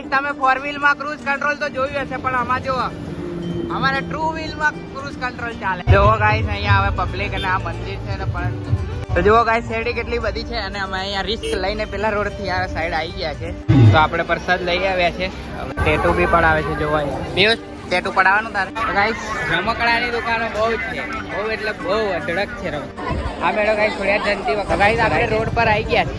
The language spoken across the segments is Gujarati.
તમે 4 વ્હીલ માં ક્રૂઝ કંટ્રોલ તો જોયું હશે, પણ આમાં જો અમારે ટ્રુ વ્હીલ માં ક્રૂઝ કંટ્રોલ ચાલે. જો ગાઈસ અહીંયા હવે પબ્લિક અને આ મંદિર છે ને, પણ તો જુઓ ગાઈસ શેરડી કેટલી બધી છે અને અમે અહીંયા રિસ્ક લઈને પેલા રોડ થી આ સાઈડ આવી ગયા છે. તો આપણે પ્રસાદ લઈ આવ્યા છે. ટેટુ બી પડાવે છે, જોવા દિવસ ટેટુ પડાવવાનું તારે. ગાઈસ રમકડાની દુકાનો બહુ જ છે, બહુ એટલે બહુ અઢળક છે આ મેળો. ગાઈસ ખોડિયાર જયંતી વખત ગાઈસ આપણે રોડ પર આવી ગયા છે.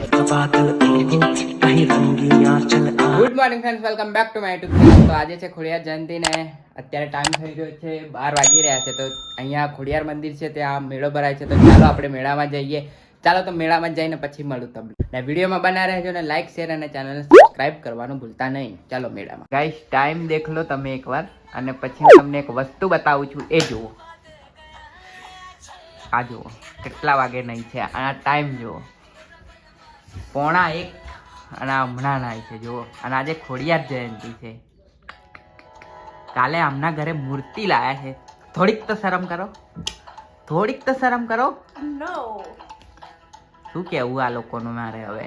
Good morning friends, welcome back to my YouTube channel. તો આજે છે ખોડિયાર જયંતી ને અત્યારે ટાઈમ થઈ ગયો છે 12 વાગી રહ્યા છે. તો અહીંયા ખોડિયાર મંદિર છે, ત્યાં મેળો ભરાય છે. તો ચાલો આપણે મેળામાં જઈએ. ચાલો તો મેળામાં જઈને પછી મળું તમને. ને વિડીયોમાં બના રહેજો ને લાઈક શેર અને ચેનલને સબસ્ક્રાઇબ કરવાનું ભૂલતા નહીં. ચાલો મેળામાં. ગાઈસ ટાઈમ દેખ લો તમે એકવાર, અને પછી હું તમને એક વસ્તુ બતાવું છું, એ જુઓ. આ જુઓ કેટલા વાગે નહીં છે, આ ટાઈમ જુઓ 1:45 અને હમણાં નાય છે જુઓ. અને આજે ખોડિયાર જયંતી છે. કાલે આમના ઘરે મૂર્તિ લાયા છે. થોડીક તો શરમ કરો, થોડીક તો શરમ કરો. શું કેવું આ લોકોનું મારે હવે.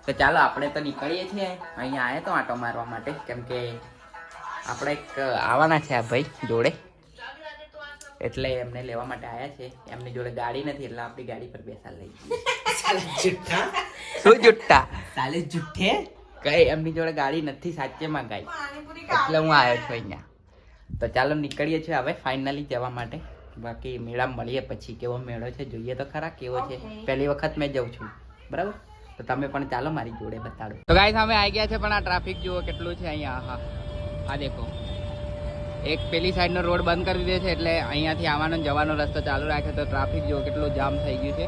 તો ચાલો આપણે તો નીકળીએ છીએ. અહીંયા આવ્યા તો આંટો મારવા માટે, કેમ કે આપણે એક આવવાના છે આ ભાઈ જોડે, એટલે એમને લેવા માટે આવ્યા છે. એમની જોડે ગાડી નથી, એટલે આપણી ગાડી પર બેસા લઈ જુઠ્ઠા. શું જુઠ્ઠા? સાલે જુઠ્ઠે કઈ એમની જોડે ગાડી નથી સાચેમાં ગાઈ, એટલે હું આવ્યો છું અહીંયા. તો ચાલો નીકળીએ છીએ હવે ફાઇનલી જવા માટે. બાકી મેળા મળીએ પછી. કેવો મેળો છે જોઈએ તો ખરા કેવો છે. પહેલી વખત મેં જઉં છું, બરાબર. તો તમે પણ ચાલો મારી જોડે બતાડો. તો ગાઈસ અમે આવી ગયા છે, પણ આ ટ્રાફિક જુઓ કેટલું છે અહીંયા. હા આ દેખો, એક પેલી સાઈડનો રોડ બંધ કરી દીધો છે, એટલે અહીંયાથી આવવાનો જવાનો રસ્તો ચાલુ રાખે. તો ટ્રાફિક જુઓ કેટલું જામ થઈ ગયું છે.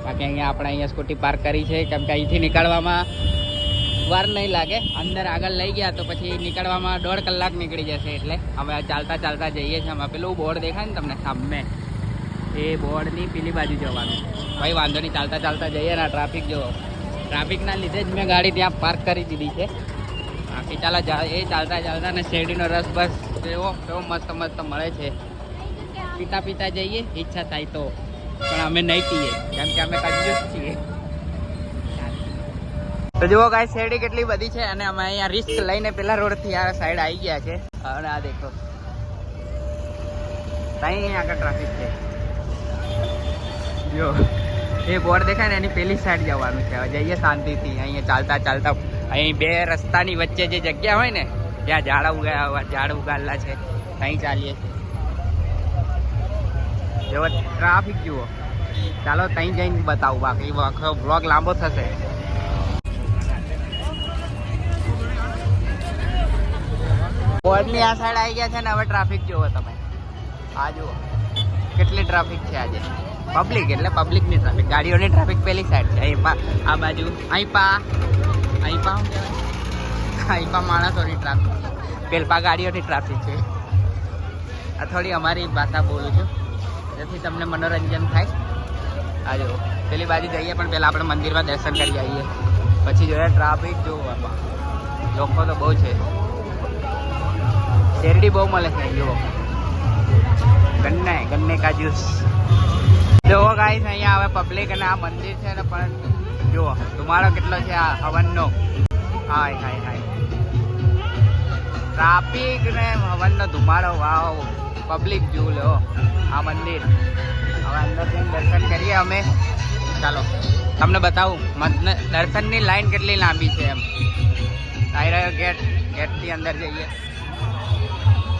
બાકી અહીંયા આપણે અહીંયા સ્કૂટી પાર્ક કરી છે, કેમ કે અહીંથી નીકળવામાં વાર નહીં લાગે. અંદર આગળ લઈ ગયા તો પછી નીકળવામાં 1.5 કલાક નીકળી જશે. એટલે અમે ચાલતા ચાલતા જઈએ છીએ. આમાં પેલું બોર્ડ દેખાય ને તમને સામે, એ બોર્ડની પેલી બાજુ જવાનું. ભાઈ વાંધો નહીં, ચાલતા ચાલતા જઈએ ને. ટ્રાફિક જુઓ, ટ્રાફિકના લીધે જ મેં ગાડી ત્યાં પાર્ક કરી દીધી છે. બાકી ચાલો એ ચાલતા ચાલતા ને શેરડીનો રસ બસ એવો કેવો મસ્ત મસ્ત મળે છે. પીતા પીતા જઈએ ઈચ્છા થાય તો, પણ અમે નહીં પીએ કેમ કે અમે કંજૂસ છીએ. તો જુઓ ગાઈસ શેરડી કેટલી બધી છે, અને અમે અહીંયા રિસ્ક લઈને પેલા રોડથી આ સાઈડ આવી ગયા છે. અને આ દેખો ત્યાં આગળ ટ્રાફિક છે. જો એ બોર્ડ દેખાય ને, એની પેલી સાઈડ જવાનું છે. હવે જઈએ શાંતિથી. અહીંયા ચાલતા ચાલતા અહીં બે રસ્તાની વચ્ચે જે જગ્યા હોય ને, જ્યાં ઝાડ ઉગાડેલા છે, ત્યાં ચાલીએ છીએ. જો ટ્રાફિક જુઓ. ચાલો ત્યાં જઈને બતાવું, બાકી બ્લોગ લાંબો થશે. બોર્ડની આ સાઈડ આવી ગયા છે ને. હવે ટ્રાફિક જુઓ તમે, આ જુઓ કેટલી ટ્રાફિક છે આજે. પબ્લિક એટલે પબ્લિકની ટ્રાફિક, ગાડીઓની ટ્રાફિક પેલી સાઈડ છે. અહીં આ બાજુ અહીં પા શું કહેવાય, અહીં પા માણસોની ટ્રાફિક, પેલપા ગાડીઓની ટ્રાફિક છે. આ થોડી અમારી ભાષા બોલું છું, જેથી તમને મનોરંજન થાય. આ જુઓ પેલી બાજુ જઈએ, પણ પહેલાં આપણે મંદિરમાં દર્શન કરી આવીએ, પછી જોઈએ ટ્રાફિક. જુઓ લોકો તો બહુ છે. શેરડી બહુ મળે છે. જુઓ ગન્ને કા જ્યુસ. જુઓ ગાઈસ અહીંયા હવે પબ્લિક અને આ મંદિર છે ને, પણ જુઓ ધુમાડો કેટલો છે આ હવનનો. હાય હાય હાય, ટ્રાફિક ને હવનનો ધુમાડો. વાવ પબ્લિક જુઓ લો આ મંદિર. હવે અંદર જઈને દર્શન કરીએ અમે. ચાલો તમને બતાવું દર્શનની લાઈન કેટલી લાંબી છે એમ. આવી રહ્યો ગેટથી અંદર જઈએ.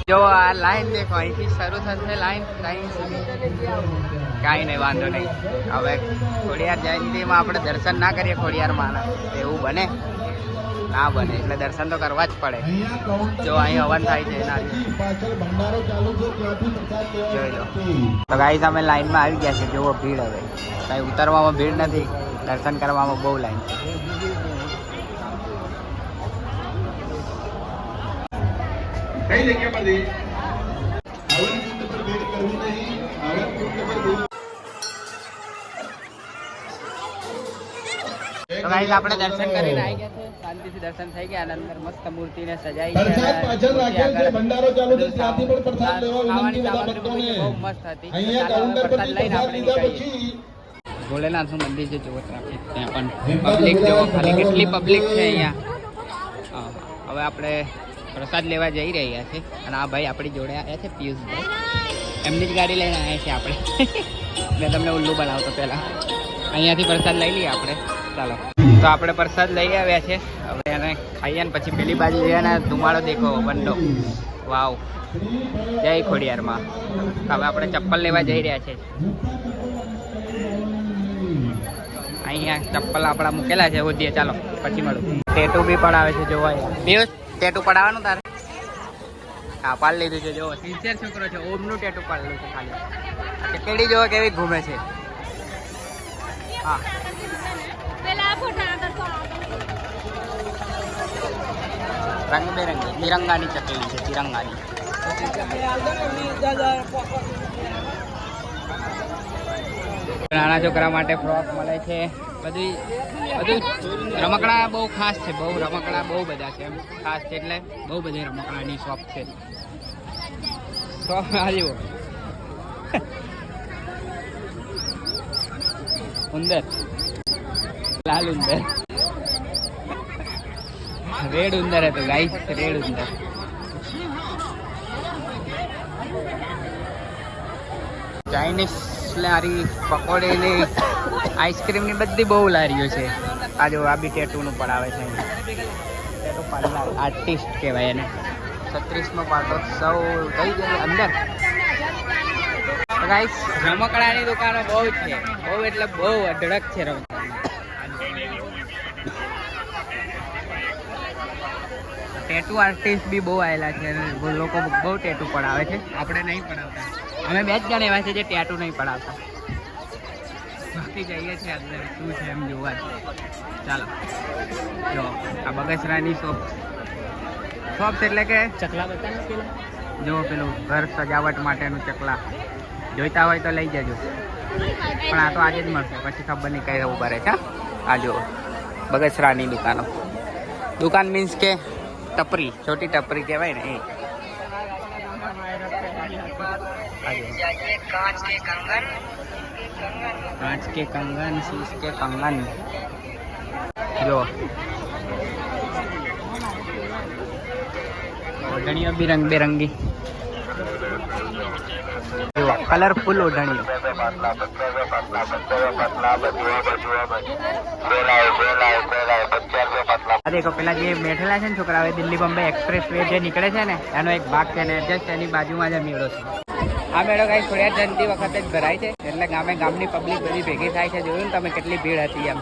જો આ લાઈન દેખો, અહીંથી શરૂ થશે લાઈન ત્યાં સુધી. કાંઈ નહીં, વાંધો નહીં. હવે ખોડિયાર જયંતીમાં આપણે દર્શન ના કરીએ ખોડિયારમાં, એવું બને ના બને, એટલે દર્શન તો કરવા જ પડે. જો અહીં હવન થાય છે એના જોઈ લો. તો ગાઈસ અમે લાઈનમાં આવી ગયા છે. જુઓ ભીડ. હવે કાંઈ ઉતરવામાં ભીડ નથી, દર્શન કરવામાં બહુ લાઈન છે. કઈ જગ્યા પર જઈએ? તો ગાઈસ આપણે દર્શન કરીને આવી ગયા છે. શાંતિથી દર્શન થઈ ગયા. અંદર મસ્ત મૂર્તિને સજાઈ છે. ભંડારો ચાલુ છે, ત્યાંથી પણ પ્રસાદ લેવા વિનંતી બધા ભક્તોને. બહુ મસ્ત હતી. અહીંયા કાઉન્ટર પરથી પ્રસાદ લીધા પછી ભોલેનાથનું મંદિર છે. જુઓ ટ્રાફિક, ત્યાં પણ પબ્લિક જુઓ ખાલી કેટલી પબ્લિક છે અહીંયા. હવે હવે આપણે પ્રસાદ લેવા જઈ રહ્યા છે અને આ ભાઈ આપણી જોડે આવ્યા છે પિયુષભાઈ, એમની જ ગાડી લઈને આવ્યા છે આપણે. મેં તમને ઉલ્લુ બનાવતો પહેલાં. અહીંયાથી પ્રસાદ લઈ લઈએ આપણે. ચાલો, તો આપણે પ્રસાદ લઈ આવ્યા છે. હવે એને ખાઈએ ને પછી પેલી બાજુ જઈએ ને ધુમાડો દેખો બંડો. વાવ, જય ખોડિયારમાં. હવે આપણે ચપ્પલ લેવા જઈ રહ્યા છે. અહીંયા ચપ્પલ આપણા મૂકેલા છે ઓદીએ. ચાલો પછી મળું. ટેટુ બી પડાવે છે જોવા. પિયુષ, ટેટુ પડાવવાનું તારે? હા, પાડી લીધું છે. જો સિન્સિયર છોકરો છે. ઓમનું ટેટુ પાડેલું છે ખાલી. ચકેડી જોવો કેવી ઘૂમે છે. હા, રંગબેરંગી તિરંગાની ચકેલી છે. તિરંગાની. નાના છોકરા માટે ફ્રોક મળે છે. બધું રમકડા બહુ ખાસ છે. બહુ રમકડા બહુ બધા છે. એમ ખાસ છે એટલે બહુ બધી રમકડાની શોપ છે. શોપ આવ્યો ઉંદર, લાલ ઉંદર, રેડ ઉંદર હતો ગાઈસ. રેડ ઉંદર. ચાઇનીઝ લારી, પકોડીની, આઈસ્ક્રીમની બધી બહુ લારીઓ છે. આ જો આ બી ટેટુનું પડાવે છે. ટેટુ પાડનાર આર્ટિસ્ટ કહેવાય એને. 36મો પાટોત્સવ થઈ ગયો અંદર. ગાઈસ, રમકડાની દુકાનો બહુ જ છે. બહુ એટલે બહુ અઢળક છે રમકડા. ટેટુ આર્ટિસ્ટ બી બહુ આવેલા છે. લોકો બહુ ટેટુ પડાવે છે. આપણે નહીં પડાવતા. અમે 2 જ જણ એવા છે જે ટેટુ નહીં પડાવતા. બાકી જઈએ છીએ અંદર શું છે એમ જોવા. ચાલો, જો આ બગસરાની શોપ એટલે કે ચકલા બતાવે પેલા. જો પેલું ઘર સજાવટ માટેનું ચકલા જોઈતા હોય તો લઈ જજો. પણ આ તો આજે જ મળશે, પછી ખબર નહીં કઈ ઉભા રહે છે. આ જો બગસરાની દુકાનો. દુકાન મીન્સ કે ટપરી, છોટી ટપરી કહેવાય ને એ. कांच के कंगन, शीश के कंगन. जो ओढ़नियों भी रंग बेरंगी. कलरफुल ओढ़नियों. देखो પેલા જે બેઠેલા છે ને છોકરા, હવે દિલ્હી બોમ્બે એક્સપ્રેસ વે જે નીકળે છે ને એનો એક ભાગ છે ને જસ્ટ એની બાજુમાં જ મેળો છે. આ મેળો કઈ ખોડિયાર જયંતિ વખતે જ ભરાય છે. એટલે ગામની પબ્લિક બધી ભેગી થાય છે. જોયું ને તમે કેટલી ભીડ હતી એમ.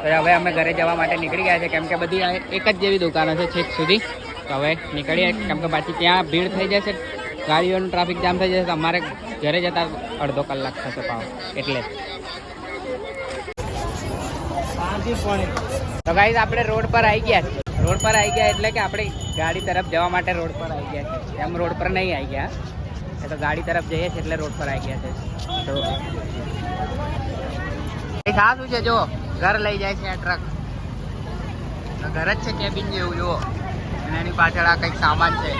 તો હવે અમે ઘરે જવા માટે નીકળી ગયા છે, કેમ કે બધી એક જ જેવી દુકાનો છે છેક સુધી. તો હવે નીકળીએ, કેમ કે પાછી ત્યાં ભીડ થઈ જશે, ગાડીઓનું ટ્રાફિક જામ થઈ જશે. તો અમારે ઘરે જતા અડધો કલાક થશે પાવ. એટલે તો ગાઈસ આપણે રોડ પર આવી ગયા છે. રોડ પર આવી ગયા એટલે કે આપણે ગાડી તરફ જવા માટે રોડ પર આવી ગયા છે. એમ રોડ પર નહીં આવી ગયા, એ તો ગાડી તરફ જઈએ છીએ એટલે રોડ પર આવી ગયા છે. તો આ શું છે, જો ઘર લઈ જાય છે આ ટ્રક. ઘર જ છે કેબિન જેવું. જુઓ, અને એની પાછળ આ કંઈક સામાન છે.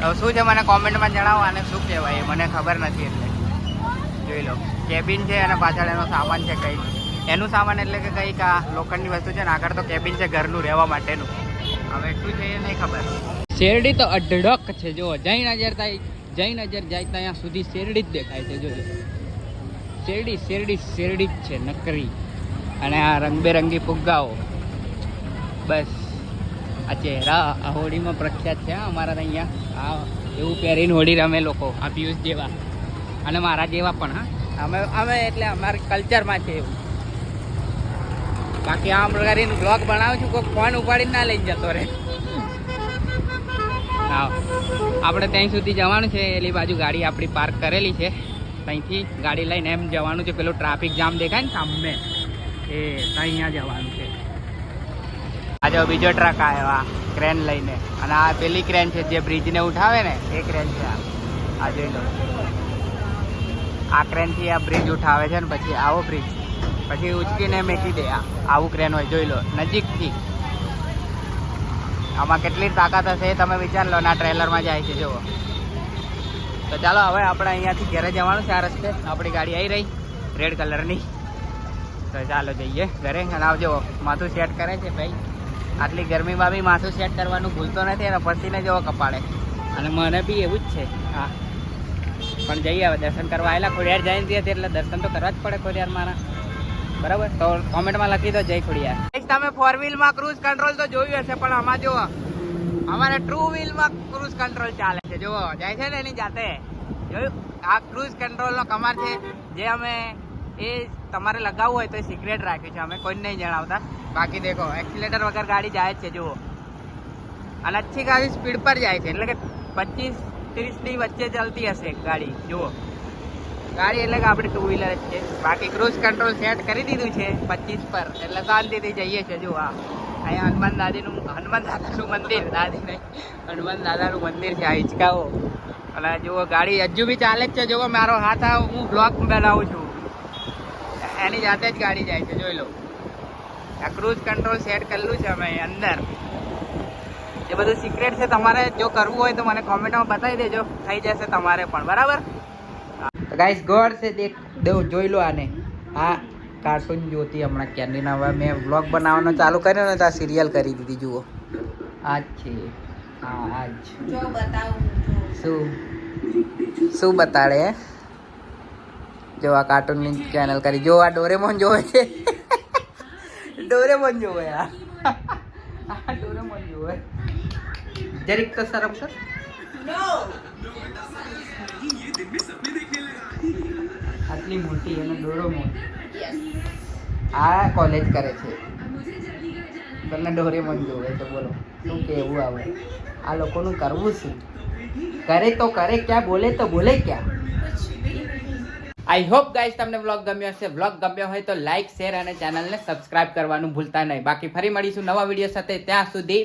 હવે શું છે મને કોમેન્ટમાં જણાવો આને શું કહેવાય, મને ખબર નથી. એટલે જોઈ લો, કેબિન છે અને પાછળ એનો સામાન છે કંઈક. એનું સામાન એટલે કે કંઈક આ લોખંડની વસ્તુ છે ને, આગળ તો કેબિન છે ઘરનું રહેવા માટેનું. હવે શું છે એ નહીં ખબર. શેરડી તો અઢળક છે. જો જઈ નજર જાય ત્યાં સુધી શેરડી જ દેખાય છે. જોજો, શેરડી જ છે નકરી. અને આ રંગબેરંગી ફુગ્ગાઓ. બસ આ ચહેરા આ હોળીમાં પ્રખ્યાત છે અમારા અહીંયા. આ એવું પહેરીને હોળી રમે લોકો, આ પિયુષ જેવા અને મારા જેવા પણ. હા, અમે એટલે અમારા કલ્ચરમાં છે એવું. બાકી આમ કરીને બ્લોગ બનાવું છું, કોઈ ફોન ઉપાડીને ના લઈને જતો રહે. હા, આપણે ત્યાં સુધી જવાનું છે. એલી બાજુ ગાડી આપણી પાર્ક કરેલી છે. ત્યાંથી ગાડી લઈને એમ જવાનું છે. પેલું ટ્રાફિક જામ દેખાય ને સામે, એ અહીંયા જવાનું છે. આ જો બીજો ટ્રક આવ્યો આ ક્રેન લઈને. અને આ પેલી ક્રેન છે જે બ્રિજને ઉઠાવે ને, એ ક્રેન છે આ જોઈ લો. આ ક્રેનથી આ બ્રિજ ઉઠાવે છે ને પછી આવો બ્રિજ પછી ઉચકીને મેકી દે. આવું ક્રેન હોય, જોઈ લો નજીકથી. આમાં કેટલી તાકાત હશે એ તમે વિચાર લો. ના ટ્રેલરમાં જાય છે જુઓ. તો ચાલો હવે આપણે અહીંયાથી ઘરે જવાનું છે. આ રસ્તે આપણી ગાડી આવી રહી રેડ કલરની. તો ચાલો જઈએ ઘરે. અને આવજો, માથું સેટ કરે છે ભાઈ. આટલી ગરમીમાં બી માથું સેટ કરવાનું ભૂલતો નથી અને પસીને જેવો કપાળે. અને મને બી એવું જ છે. હા પણ જઈએ હવે દર્શન કરવા આવેલા ખોડિયાર જયંતિ હતી એટલે દર્શન તો કરવા જ પડે ખોડિયાર મારા. બરાબર, તો કોમેન્ટમાં લખી દો જય ખોડિયાર. તમે 4 વ્હીલમાં ક્રૂઝ કંટ્રોલ તો જોયું હશે, પણ આમાં જુઓ અમારે 2 વ્હીલમાં ક્રૂઝ કંટ્રોલ ચાલે છે. જુઓ જાય છે ને એની જાતે. જોયું, આ ક્રૂઝ કંટ્રોલનો કમાર છે જે અમે એ તમારે લગાવવું હોય તો એ સિક્રેટ રાખ્યું છે, અમે કોઈને નહીં જણાવતા. બાકી દેખો એક્સિલેટર વગર ગાડી જાય જ છે જુઓ, અને अच्छी ખાસી સ્પીડ પર જાય છે, એટલે કે 25-30 ની વચ્ચે ચાલતી હશે ગાડી. જુઓ ગાડી એટલે કે આપણે 2 વ્હીલર જ છે. બાકી ક્રૂઝ કંટ્રોલ સેટ કરી દીધું છે 25 પર, એટલે શાંતિથી જઈએ છીએ. જુઓ અહીંયા હનુમાન દાદાનું મંદિર, દાદી નહીં હનુમાન દાદાનું મંદિર છે. આ હિંચકાઓ અને જુઓ ગાડી હજુ બી ચાલે જ છે. જુઓ મારો હાથ હું બ્લોગ બનાવું છું, એની જાતે જ ગાડી જાય છે. જોઈ લો, આ ક્રૂઝ કંટ્રોલ સેટ કરેલું છે અમે અંદર. એ બધું સિક્રેટ છે, તમારે જો કરવું હોય તો મને કોમેન્ટમાં બતાવી દેજો, થઈ જશે તમારે પણ. બરાબર, તો ગાઈસ ગોળ છે દેખ જોઈ લો આને. આ કાર્ટૂન જોતી હમણાં ક્યારની. હવે મેં વ્લોગ બનાવવાનો ચાલુ કર્યો ને તો આ સિરિયલ કરી દીધી. જુઓ આ જ છે. હા આ જ શું બતાડે જો આ કાર્ટૂનની ચેનલ કરી. જો આ ડોરેમોન જોવે છે. ડોરેમોન જોવે આ ડોરેમોન જોવે. જરીક તો શરમ કર. આટલી મોટી અને ડોરેમોન આ કોલેજ કરે છે, તમને ડોરેમોન જોવે તો બોલો શું કેવું આવે? આ લોકોનું કરવું શું? કરે તો કરે ક્યાં, બોલે તો બોલે ક્યાં? આઈ હોપ ગાઈસ તમને વ્લોગ ગમ્યો હશે. વ્લોગ ગમ્યો હોય તો લાઈક, શેર અને ચેનલને સબસ્ક્રાઇબ કરવાનું ભૂલતા નહીં. બાકી ફરી મળીશું નવા વિડીયો સાથે. ત્યાં સુધી